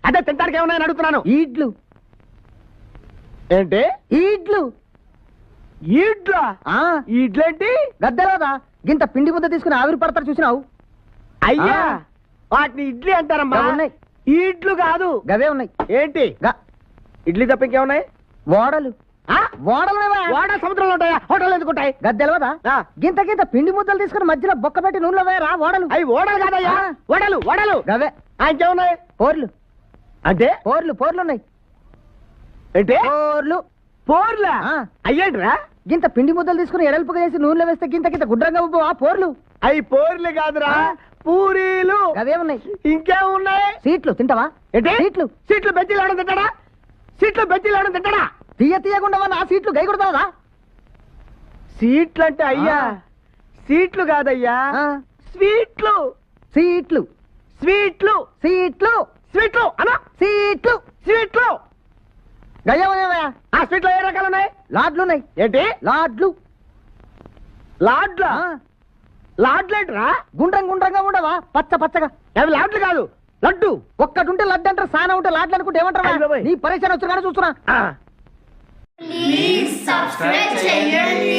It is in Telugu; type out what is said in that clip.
అదే తింటానికి ఏమన్నా అడుగుతున్నాను. ఈడ్లు. ఏంటి? ఈడ్లు. ఈడ్లా? ఈడ్లేంటి? గద్దెలదా గింత పిండి ముద్ద తీసుకుని ఆవిరి పడతారు చూసినావు? అయ్యా వాటిని ఇడ్లీ అంటారమ్మా. ఉన్నాయి. ఈడ్లు కాదు, గవే ఉన్నాయి. ఏంటి? ఇడ్లీ తప్ప ఇంకేమున్నాయి? ఓడలు. ఓడ సముద్రంలో ఉంటాయా? హోటల్ ఎందుకుంటాయి? గద్దెలవదా గింత గింత పిండి ముద్దలు తీసుకుని మధ్యలో బొక్క పెట్టి నూనెలో వేయరా ఓడలు. అవి ఓడలు కాదయ్యా, ఓడలు. ఓడలు గవే. ఇంకేమున్నాయి? పోర్లు. అంటే పోర్లు ఉన్నాయి. ఏంటి? పోర్లు. పోర్లా? అయ్యేంట్రా? గింత పిండి ముద్దలు తీసుకుని ఎడల్పుగా చేసి నూనెలో వేస్తే గింత గింత గుడ్రంగా ఉబ్బు పోర్లు. అవి పోర్లు కాదురా, పూరీలు. అవే ఉన్నాయి. ఇంకేమున్నాయి? సీట్లు తింటావా? ఏంటి? సీట్లు. సీట్లు బెజ్జీలు ఆడడం తింటాడా? సీట్లు బెజ్జీలు ఆడడం తింటాడా? తీయకుండా ఆ సీట్లు గై కొడతావా? సీట్లు అంటే అయ్యా సీట్లు కాదయ్యా, స్వీట్లు. సీట్లు. స్వీట్లు. సీట్లు. స్వీట్లు అనా? సీట్లు. స్వీట్లు. గయ్యమయ్యా. ఆ స్వీట్లో ఏ రకాలు ఉన్నాయి? లాడ్లు ఉన్నాయి. ఏంటి? లాడ్లు. లాడ్లా? లాడ్లేంట్రా? గుండ్రంగా ఉండవా? పచ్చగా. అవి లాడ్లు కాదు, లడ్డు. ఒక్కటి ఉంటే లడ్డు అంటారు, సానా ఉంటే లాడ్లు అనుకుంటే ఏమంటారు? నీ పరిచయం వచ్చి కానీ చూస్తున్నా. Please subscribe చేయండి.